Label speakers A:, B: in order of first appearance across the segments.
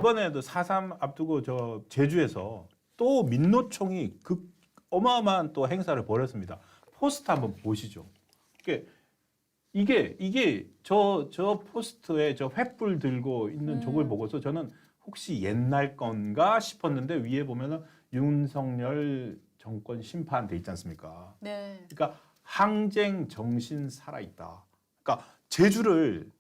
A: 이번에도 4.3 앞두고 저 제주에서 또 민노총이 어마어마한 또 행사를 벌였습니다. 포스트 한번 보시죠. 이게 저 포스트에 저 횃불 들고 있는 저걸 보고서 저는 혹시 옛날 건가 싶었는데 위에 보면은 윤석열 정권 심판 돼 있지 않습니까?
B: 네.
A: 그러니까 항쟁 정신 살아있다. 그러니까 제주를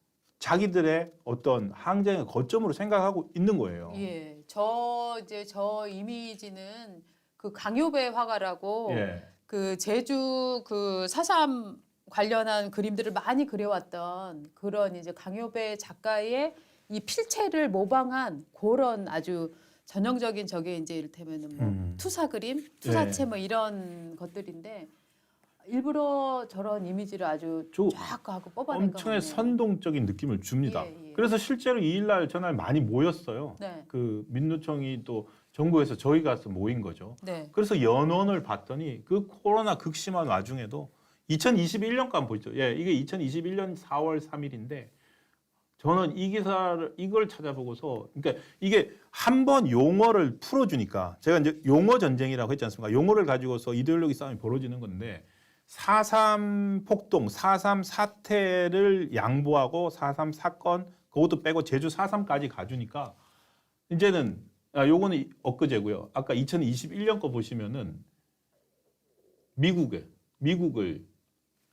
A: 자기들의 어떤 항쟁의 거점으로 생각하고 있는 거예요.
B: 예. 저 이미지는 그 강요배 화가라고
A: 예.
B: 그 제주 그 4.3 관련한 그림들을 많이 그려왔던 그런 이제 강요배 작가의 이 필체를 모방한 그런 아주 전형적인 저게 이제 이를테면은 뭐 투사 그림, 투사체
A: 예.
B: 뭐 이런 것들인데 일부러 저런 이미지를 아주 쫙 하고 뽑아낸 것
A: 엄청나게
B: 같네요.
A: 선동적인 느낌을 줍니다.
B: 예, 예.
A: 그래서 실제로 이 일날 전날 많이 모였어요.
B: 네.
A: 그 민노총이 또 정부에서 저희 가서 모인 거죠.
B: 네.
A: 그래서 연원을 봤더니 그 코로나 극심한 와중에도 2021년까지 한번 보죠. 예, 이게 2021년 4월 3일인데 저는 이걸 찾아보고서 그러니까 이게 한 번 용어를 풀어주니까 제가 이제 용어 전쟁이라고 했지 않습니까? 용어를 가지고서 이데올로기 싸움이 벌어지는 건데 4.3 폭동, 4.3 사태를 양보하고 4.3 사건 그것도 빼고 제주 4.3까지 가주니까 이제는 요거는 엊그제고요. 아까 2021년 거 보시면은 미국을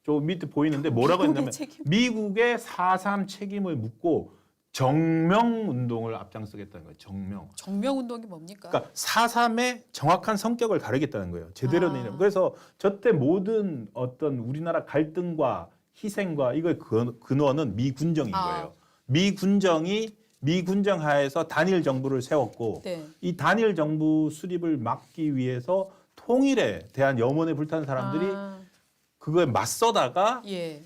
A: 저 밑에 보이는데 뭐라고 했냐면 미국의 4.3 책임을 묻고 정명운동을 앞장서겠다는 거예요.
B: 정명운동이 뭡니까?
A: 그러니까 4.3의 정확한 성격을 가르겠다는 거예요. 제대로 된 이름. 그래서 저때 모든 어떤 우리나라 갈등과 희생과 이거의 근원은 미군정인 거예요. 미군정 하에서 단일 정부를 세웠고
B: 네.
A: 이 단일 정부 수립을 막기 위해서 통일에 대한 염원에 불탄 사람들이 그거에 맞서다가
B: 예.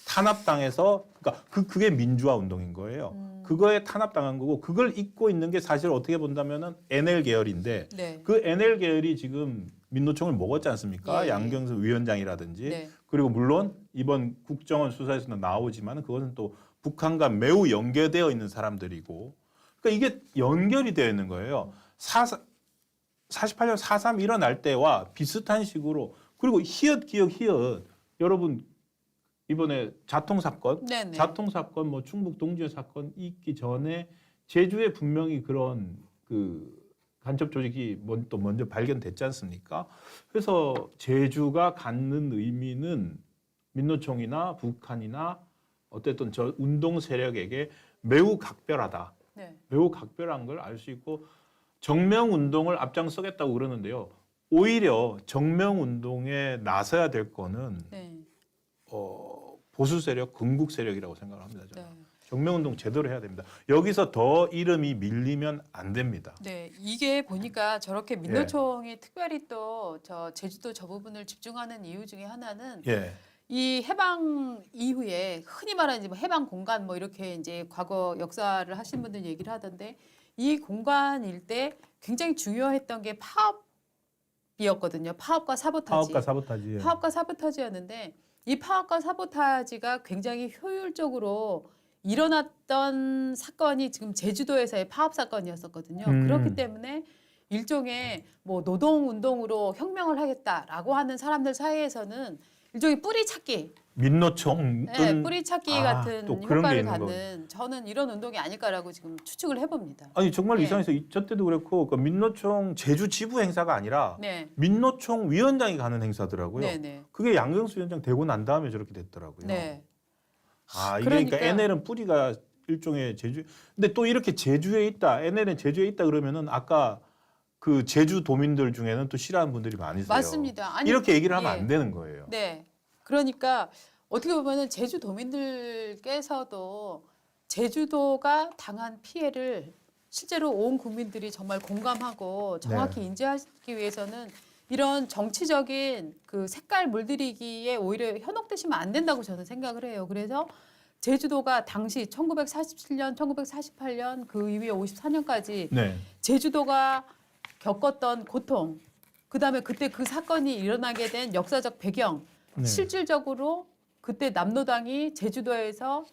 A: 탄압당해서 그러니까 그게 민주화 운동인 거예요. 그거에 탄압당한 거고 그걸 잇고 있는 게 사실 어떻게 본다면은 NL 계열인데
B: 네.
A: 그 NL 계열이 지금 민노총을 먹었지 않습니까?
B: 예, 예.
A: 양경수 위원장이라든지
B: 네.
A: 그리고 물론 이번 국정원 수사에서도 나오지만 그것은 또 북한과 매우 연계되어 있는 사람들이고 그러니까 이게 연결이 되어 있는 거예요. 48년 4.3 일어날 때와 비슷한 식으로 그리고 히읗 여러분 이번에 자통 사건, 뭐 충북 동지회 사건 있기 전에 제주에 분명히 그런 그 간첩 조직이 또 먼저 발견됐지 않습니까? 그래서 제주가 갖는 의미는 민노총이나 북한이나 어쨌든 저 운동 세력에게 매우 각별하다.
B: 네.
A: 매우 각별한 걸 알 수 있고 정명운동을 앞장서겠다고 그러는데요. 오히려 정명운동에 나서야 될 거는
B: 네.
A: 보수 세력, 건국 세력이라고 생각을 합니다. 저는.
B: 네.
A: 정명운동 제대로 해야 됩니다. 여기서 더 이름이 밀리면 안 됩니다.
B: 네, 이게 보니까 저렇게 민노총이 특별히 또 저 제주도 저 부분을 집중하는 이유 중에 하나는
A: 예.
B: 이 해방 이후에 흔히 말하는 이제 뭐 해방 공간 뭐 이렇게 이제 과거 역사를 하신 분들 얘기를 하던데 이 공간일 때 굉장히 중요했던 게 파업이었거든요. 파업과 사보타지.
A: 예.
B: 파업과 사보타지였는데 이 파업과 사보타지가 굉장히 효율적으로 일어났던 사건이 지금 제주도에서의 파업 사건이었었거든요. 그렇기 때문에 일종의 뭐 노동운동으로 혁명을 하겠다라고 하는 사람들 사이에서는 일종의 뿌리 찾기.
A: 민노총.
B: 네, 뿌리 찾기 같은
A: 또 그런 게
B: 효과를
A: 있는
B: 갖는 저는 이런 운동이 아닐까라고 지금 추측을 해봅니다.
A: 아니 정말
B: 네.
A: 이상해서 저 때도 그렇고 그 민노총 제주 지부 행사가 아니라
B: 네.
A: 민노총 위원장이 가는 행사더라고요.
B: 네.
A: 그게 양경수 위원장 되고 난 다음에 저렇게 됐더라고요.
B: 네.
A: 이게 그러니까 NL은 뿌리가 일종의 제주. 근데 또 이렇게 제주에 있다. NL은 제주에 있다 그러면은 아까 그 제주 도민들 중에는 또 싫어하는 분들이 많으세요.
B: 맞습니다. 아니,
A: 이렇게 얘기를 하면
B: 예.
A: 안 되는 거예요.
B: 네. 그러니까 어떻게 보면은 제주 도민들께서도 제주도가 당한 피해를 실제로 온 국민들이 정말 공감하고 정확히 인지하기 위해서는 이런 정치적인 그 색깔 물들이기에 오히려 현혹되시면 안 된다고 저는 생각을 해요. 그래서 제주도가 당시 1947년, 1948년 그 이후에 54년까지 제주도가 겪었던 고통, 그다음에 그때 그 사건이 일어나게 된 역사적 배경, 실질적으로 그때 남노당이 제주도에서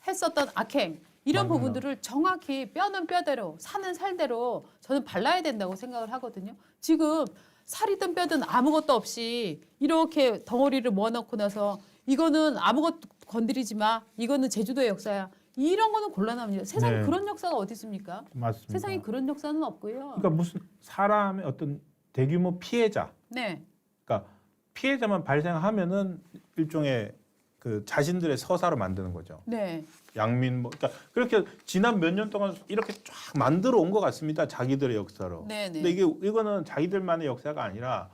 B: 했었던 악행 이런
A: 맞아요.
B: 부분들을 정확히 뼈는 뼈대로 살은 살대로 저는 발라야 된다고 생각을 하거든요. 지금 살이든 뼈든 아무것도 없이 이렇게 덩어리를 모아놓고 나서 이거는 아무것도 건드리지 마. 이거는 제주도의 역사야. 이런 거는 곤란합니다. 세상에
A: 네.
B: 그런 역사가 어디 있습니까?
A: 맞습니다.
B: 세상에 그런 역사는 없고요.
A: 그러니까 무슨 사람의 어떤 대규모 피해자,
B: 네,
A: 그러니까 피해자만 발생하면은 일종의 그 자신들의 서사로 만드는 거죠.
B: 네,
A: 양민 뭐 그러니까 그렇게 지난 몇 년 동안 이렇게 쫙 만들어 온 것 같습니다. 자기들의 역사로.
B: 네, 네.
A: 근데 이거는 자기들만의 역사가 아니라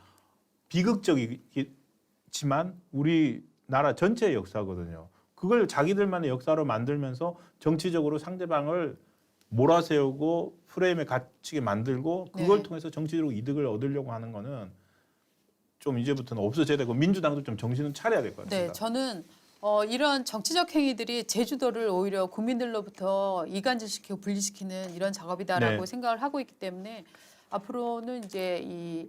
A: 비극적이지만 우리나라 전체의 역사거든요. 그걸 자기들만의 역사로 만들면서 정치적으로 상대방을 몰아세우고 프레임에 갇히게 만들고 그걸
B: 네.
A: 통해서 정치적으로 이득을 얻으려고 하는 거는 좀 이제부터는 없어져야 되고 민주당도 좀 정신은 차려야 될 것 같습니다.
B: 네, 저는 이런 정치적 행위들이 제주도를 오히려 국민들로부터 이간질시키고 분리시키는 이런 작업이다라고
A: 네.
B: 생각을 하고 있기 때문에 앞으로는 이제 이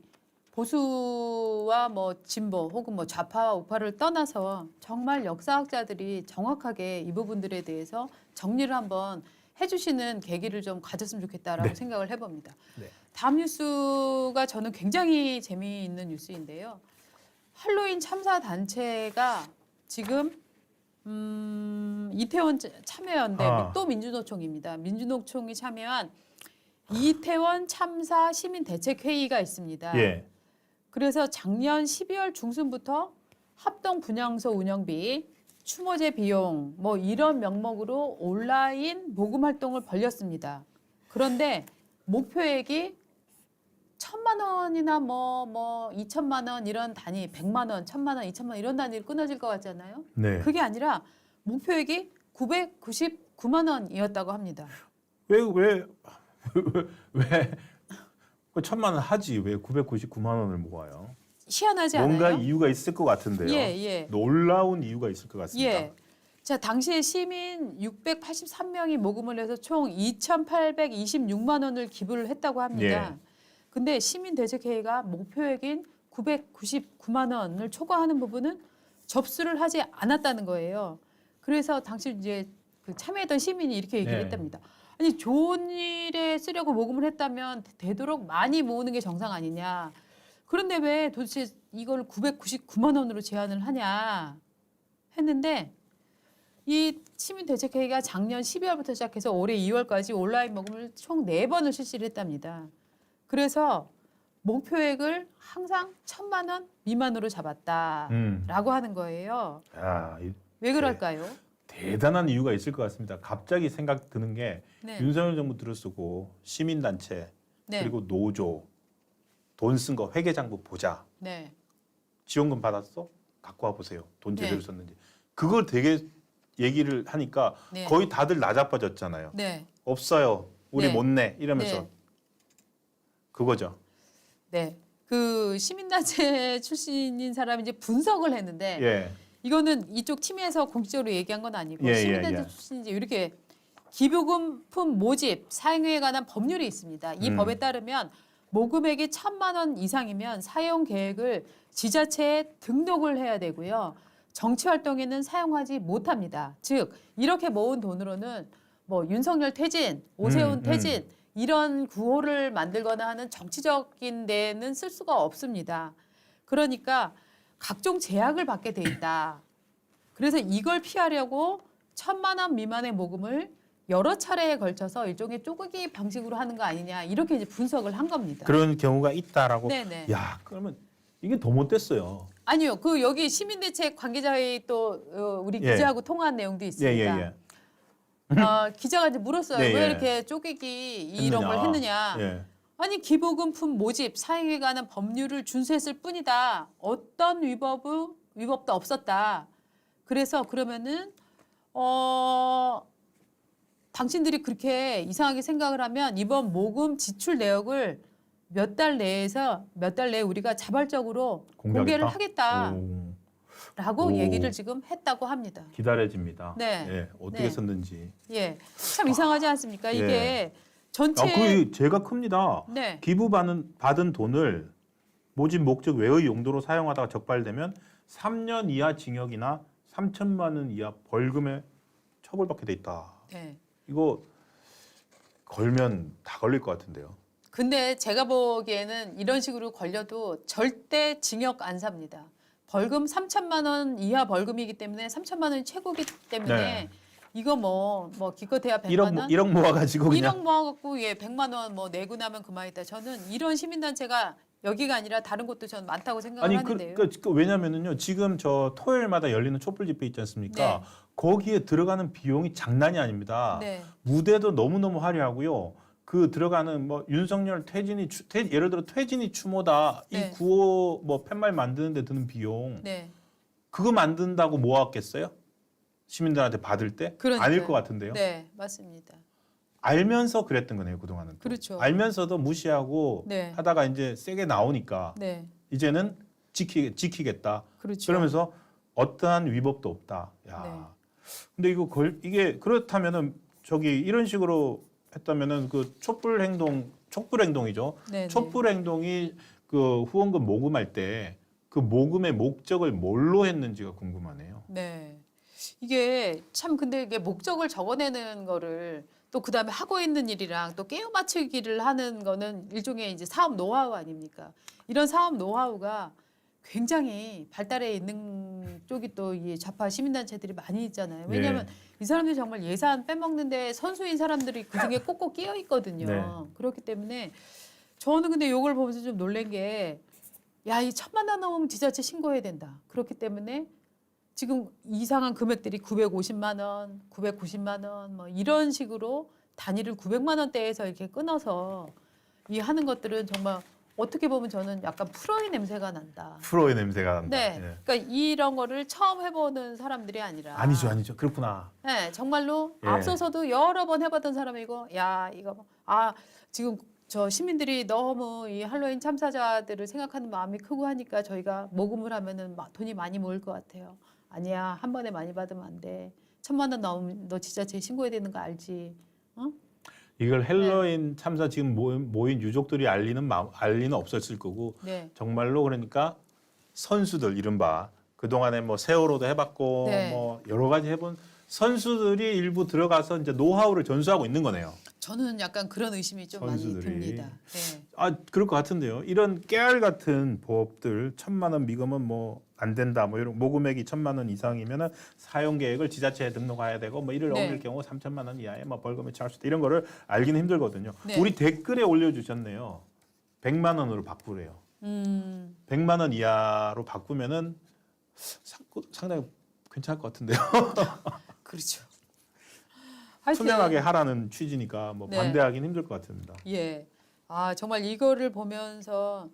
B: 보수와 뭐 진보 혹은 뭐 좌파와 우파를 떠나서 정말 역사학자들이 정확하게 이 부분들에 대해서 정리를 한번 해주시는 계기를 좀 가졌으면 좋겠다라고
A: 네.
B: 생각을 해봅니다.
A: 네.
B: 다음 뉴스가 저는 굉장히 재미있는 뉴스인데요. 할로윈 참사 단체가 지금 이태원 참여연대 또 민주노총입니다. 민주노총이 참여한 이태원 참사 시민대책회의가 있습니다.
A: 예.
B: 그래서 작년 12월 중순부터 합동 분향소 운영비, 추모제 비용 뭐 이런 명목으로 온라인 모금 활동을 벌였습니다. 그런데 목표액이 1,000만 원이나 뭐 2천만 원 이런 단위, 100만 원, 1,000만 원, 2천만 원 이런 단위로 끊어질 것 같잖아요.
A: 네.
B: 그게 아니라 목표액이 999만 원이었다고 합니다.
A: 왜 그 1,000만 원 하지 왜 999만 원을 모아요?
B: 희한하지
A: 뭔가
B: 않아요?
A: 이유가 있을 것 같은데요.
B: 예, 예.
A: 놀라운 이유가 있을 것 같습니다.
B: 예. 자, 당시에 시민 683명이 모금을 해서 총 2,826만 원을 기부를 했다고 합니다.
A: 예.
B: 근데 시민대책회의가 목표액인 999만 원을 초과하는 부분은 접수를 하지 않았다는 거예요. 그래서 당시 이제 그 참여했던 시민이 이렇게 얘기를
A: 네.
B: 했답니다. 아니 좋은 일에 쓰려고 모금을 했다면 되도록 많이 모으는 게 정상 아니냐. 그런데 왜 도대체 이걸 999만 원으로 제한을 하냐 했는데 이 시민대책회의가 작년 12월부터 시작해서 올해 2월까지 온라인 모금을 총 4번을 실시를 했답니다. 그래서 목표액을 항상 1,000만 원 미만으로 잡았다라고 하는 거예요.
A: 야,
B: 왜 그럴까요?
A: 대단한 이유가 있을 것 같습니다. 갑자기 생각 드는 게
B: 네.
A: 윤석열 정부 들어서고 시민단체
B: 네.
A: 그리고 노조 돈 쓴 거 회계장부 보자.
B: 네.
A: 지원금 받았어? 갖고 와 보세요. 돈 제대로
B: 네.
A: 썼는지. 그걸 되게 얘기를 하니까
B: 네.
A: 거의 다들 나자빠졌잖아요.
B: 네.
A: 없어요. 우리
B: 네.
A: 못 내. 이러면서
B: 네.
A: 그거죠.
B: 네. 그 시민단체 출신인 사람이 이제 분석을 했는데
A: 예.
B: 이거는 이쪽 팀에서 공식적으로 얘기한 건 아니고
A: 예,
B: 시민단체
A: 예.
B: 출신인지 이렇게 기부금품 모집 사용에 관한 법률이 있습니다. 이 법에 따르면 모금액이 1,000만 원 이상이면 사용 계획을 지자체에 등록을 해야 되고요. 정치 활동에는 사용하지 못합니다. 즉 이렇게 모은 돈으로는 뭐 윤석열 퇴진, 오세훈 퇴진 이런 구호를 만들거나 하는 정치적인 데는 쓸 수가 없습니다. 그러니까 각종 제약을 받게 돼 있다. 그래서 이걸 피하려고 1,000만 원 미만의 모금을 여러 차례에 걸쳐서 일종의 쪼개기 방식으로 하는 거 아니냐 이렇게 이제 분석을 한 겁니다.
A: 그런 경우가 있다라고.
B: 네네.
A: 야, 그러면 이게 더 못됐어요.
B: 아니요, 그 여기 시민대책 관계자회의 또 우리
A: 예.
B: 기자하고 통화한 내용도
A: 예,
B: 있습니다.
A: 예, 예.
B: 기자가 이제 물었어요.
A: 네,
B: 왜
A: 예.
B: 이렇게 쪼개기 이런 걸 했느냐.
A: 예.
B: 아니 기부금품 모집 사용에 관한 법률을 준수했을 뿐이다. 어떤 위법도 없었다. 그래서 그러면은 당신들이 그렇게 이상하게 생각을 하면 이번 모금 지출 내역을 몇 달 내에 우리가 자발적으로 공개를 하겠다라고
A: 오.
B: 얘기를 지금 했다고 합니다.
A: 기다려집니다.
B: 네.
A: 예, 어떻게
B: 네.
A: 썼는지.
B: 예, 참 이상하지 않습니까? 이게
A: 예.
B: 전체
A: 그 죄가 큽니다.
B: 네,
A: 받은 돈을 모집 목적 외의 용도로 사용하다가 적발되면 3년 이하 징역이나 3천만 원 이하 벌금에 처벌받게 돼 있다.
B: 네.
A: 이거 걸면 다 걸릴 것 같은데요.
B: 근데 제가 보기에는 이런 식으로 걸려도 절대 징역 안 삽니다. 벌금 3천만 원 이하 벌금이기 때문에 3천만 원이 최고기 때문에
A: 네.
B: 이거 뭐 기껏해야 100만
A: 1억,
B: 원?
A: 1억 모아가지고 그냥
B: 1억 모아갖고 예 100만 원 뭐 내고 나면 그만이다. 저는 이런 시민단체가 여기가 아니라 다른 곳도 저는 많다고 생각을
A: 아니
B: 하는데요.
A: 왜냐면은요 지금 저 토요일마다 열리는 촛불 집회 있지 않습니까?
B: 네.
A: 거기에 들어가는 비용이 장난이 아닙니다.
B: 네.
A: 무대도 너무너무 화려하고요. 그 들어가는 뭐 윤석열 예를 들어 퇴진이 추모다 이
B: 네.
A: 구호 뭐 팻말 만드는데 드는 비용
B: 네.
A: 그거 만든다고 모았겠어요? 시민들한테 받을 때
B: 그러니까요.
A: 아닐 것 같은데요.
B: 네, 맞습니다.
A: 알면서 그랬던 거네요 그동안은. 또.
B: 그렇죠.
A: 알면서도 무시하고
B: 네.
A: 하다가 이제 세게 나오니까
B: 네.
A: 이제는 지키겠다.
B: 그렇죠.
A: 그러면서 어떠한 위법도 없다. 야.
B: 네.
A: 근데 이게 그렇다면은 저기 이런 식으로 했다면은 그 촛불 행동이죠.
B: 네,
A: 촛불 행동이 그 후원금 모금할 때 그 모금의 목적을 뭘로 했는지가 궁금하네요.
B: 네. 이게 참 근데 이게 목적을 적어내는 거를 또 그다음에 하고 있는 일이랑 또 깨워 맞추기를 하는 거는 일종의 이제 사업 노하우 아닙니까? 이런 사업 노하우가 굉장히 발달해 있는 쪽이 또 이 좌파 시민단체들이 많이 있잖아요. 왜냐하면 이 사람들이 정말 예산 빼먹는데 선수인 사람들이 그중에 꼭꼭 끼어 있거든요.
A: 네.
B: 그렇기 때문에 저는 근데 이걸 보면서 좀 놀란 게 야, 이 1,000만 원 넘으면 지자체 신고해야 된다. 그렇기 때문에 지금 이상한 금액들이 950만 원, 990만 원 뭐 이런 식으로 단위를 900만 원대에서 이렇게 끊어서 이 하는 것들은 정말 어떻게 보면 저는 약간 프로의 냄새가 난다.
A: 프로의 냄새가 난다.
B: 네,
A: 예.
B: 그러니까 이런 거를 처음 해보는 사람들이 아니라
A: 아니죠. 그렇구나.
B: 네, 정말로
A: 예.
B: 앞서서도 여러 번 해봤던 사람이고, 야, 이거 지금 저 시민들이 너무 이 할로윈 참사자들을 생각하는 마음이 크고 하니까 저희가 모금을 하면은 돈이 많이 모일 것 같아요. 아니야, 한 번에 많이 받으면 안 돼. 1,000만 원 나오면 너 지자체에 신고해야 되는 거 알지? 어?
A: 이걸 헬로윈 참사 지금 모인 유족들이 알리는 없었을 거고
B: 네,
A: 정말로 그러니까 선수들 이른바 그동안에 뭐 세월호도 해봤고
B: 네.
A: 뭐 여러 가지 해본 선수들이 일부 들어가서 이제 노하우를 전수하고 있는 거네요.
B: 저는 약간 그런 의심이 좀
A: 선수들이.
B: 많이 듭니다. 네.
A: 그럴 것 같은데요. 이런 깨알 같은 법들 1,000만 원 미금은 뭐 안 된다. 뭐 이런 모금액이 1,000만 원 이상이면은 사용 계획을 지자체에 등록해야 되고 뭐 이를
B: 네.
A: 어길 경우 3,000만 원 이하의 뭐 벌금에 처할 수 있다. 이런 거를 알기는 힘들거든요.
B: 네.
A: 우리 댓글에 올려주셨네요. 100만 원으로 바꾸래요. 100만 원 이하로 바꾸면은 상당히 괜찮을 것 같은데요.
B: 그렇죠. 하여튼,
A: 투명하게 하라는 취지니까 뭐
B: 네.
A: 반대하기는 힘들 것 같습니다.
B: 예. 정말 이거를 보면서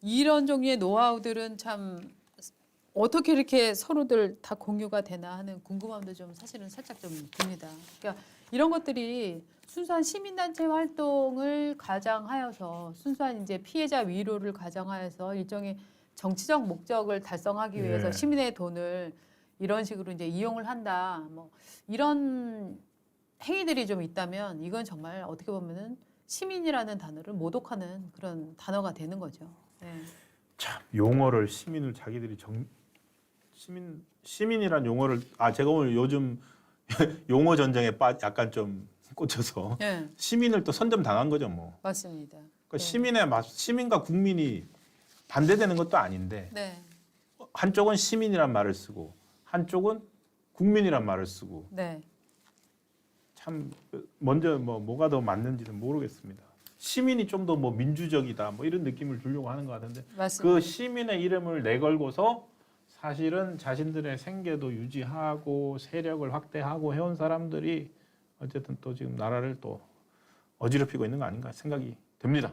B: 이런 종류의 노하우들은 참 어떻게 이렇게 서로들 다 공유가 되나 하는 궁금함도 좀 사실은 살짝 좀 듭니다. 그러니까 이런 것들이 순수한 시민단체 활동을 가장하여서 순수한 이제 피해자 위로를 가장하여서 일종의 정치적 목적을 달성하기 위해서
A: 예.
B: 시민의 돈을 이런 식으로 이제 이용을 한다. 뭐 이런 행위들이 좀 있다면 이건 정말 어떻게 보면은 시민이라는 단어를 모독하는 그런 단어가 되는 거죠. 네.
A: 참 용어를 시민을 자기들이 시민이란 용어를 제가 오늘 요즘 용어 전쟁에 약간 좀 꽂혀서
B: 네,
A: 시민을 또 선점 당한 거죠 뭐.
B: 맞습니다.
A: 그러니까
B: 네.
A: 시민과 국민이 반대되는 것도 아닌데
B: 네,
A: 한쪽은 시민이란 말을 쓰고 한쪽은 국민이란 말을 쓰고
B: 네,
A: 참 먼저 뭐가 더 맞는지는 모르겠습니다. 시민이 좀 더 뭐 민주적이다 뭐 이런 느낌을 주려고 하는 것 같은데
B: 맞습니다.
A: 그 시민의 이름을 내걸고서 사실은 자신들의 생계도 유지하고 세력을 확대하고 해온 사람들이 어쨌든 또 지금 나라를 또 어지럽히고 있는 거 아닌가 생각이 듭니다.